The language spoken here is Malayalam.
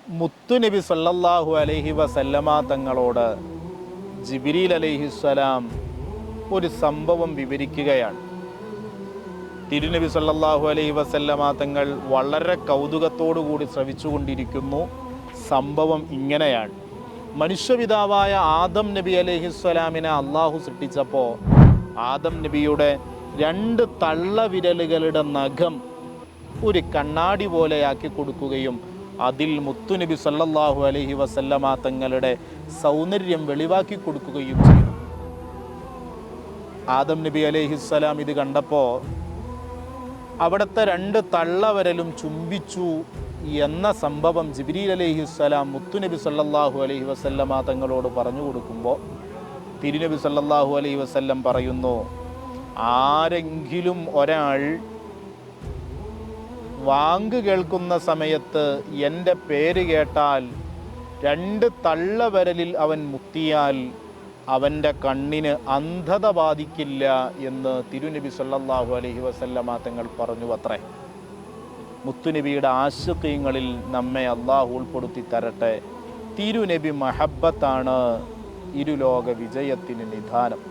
മുത്തുനബി സല്ലല്ലാഹു അലൈഹി വസല്ലമ തങ്ങളോട് ജിബ്രീൽ അലൈഹിസ്സലാം ഒരു സംഭവം വിവരിക്കുകയാണ്. തിരുനബി സല്ലല്ലാഹു അലൈഹി വസല്ലമ തങ്ങൾ വളരെ കൗതുകത്തോടു കൂടി ശ്രവിച്ചുകൊണ്ടിരിക്കുന്നു. സംഭവം ഇങ്ങനെയാണ്. മനുഷ്യപിതാവായ ആദം നബി അലൈഹിസ്സലാമിനെ അള്ളാഹു സൃഷ്ടിച്ചപ്പോൾ ആദം നബിയുടെ 2 തള്ളവിരലുകളുടെ നഖം ഒരു കണ്ണാടി പോലെയാക്കി കൊടുക്കുകയും അതിൽ മുത്തുനബി സല്ലല്ലാഹു അലൈഹി വസല്ലമ തങ്ങളുടെ സൗന്ദര്യം വെളിവാക്കി കൊടുക്കുകയും ചെയ്തു. ആദം നബി അലൈഹിസ്സലാം ഇത് കണ്ടപ്പോൾ അവിടുത്തെ 2 തള്ളവിരലും ചുംബിച്ചു എന്ന സംഭവം ജിബ്രീൽ അലൈഹിസ്സലാം മുത്തുനബി സല്ലല്ലാഹു അലൈഹി വസല്ലമ തങ്ങളോട് പറഞ്ഞു കൊടുക്കുമ്പോൾ തിരുനബി സല്ലല്ലാഹു അലൈഹി വസല്ലം പറയുന്നു, ആരെങ്കിലും ഒരാൾ വാങ്ക് കേൾക്കുന്ന സമയത്ത് എൻ്റെ പേര് കേട്ടാൽ 2 തള്ളവിരലിൽ അവൻ മുത്തിയാൽ അവൻ്റെ കണ്ണിന് അന്ധത ബാധിക്കില്ല എന്ന് തിരുനബി സല്ലല്ലാഹു അലൈഹി വസല്ലമ തങ്ങൾ പറഞ്ഞു അത്രേ. മുത്തുനബിയുടെ ആശിഖീങ്ങളിൽ നമ്മെ അള്ളാഹു ഉൾപ്പെടുത്തി തരട്ടെ. തിരുനബി മഹബ്ബത്താണ് ഇരുലോക വിജയത്തിന് നിദാനം.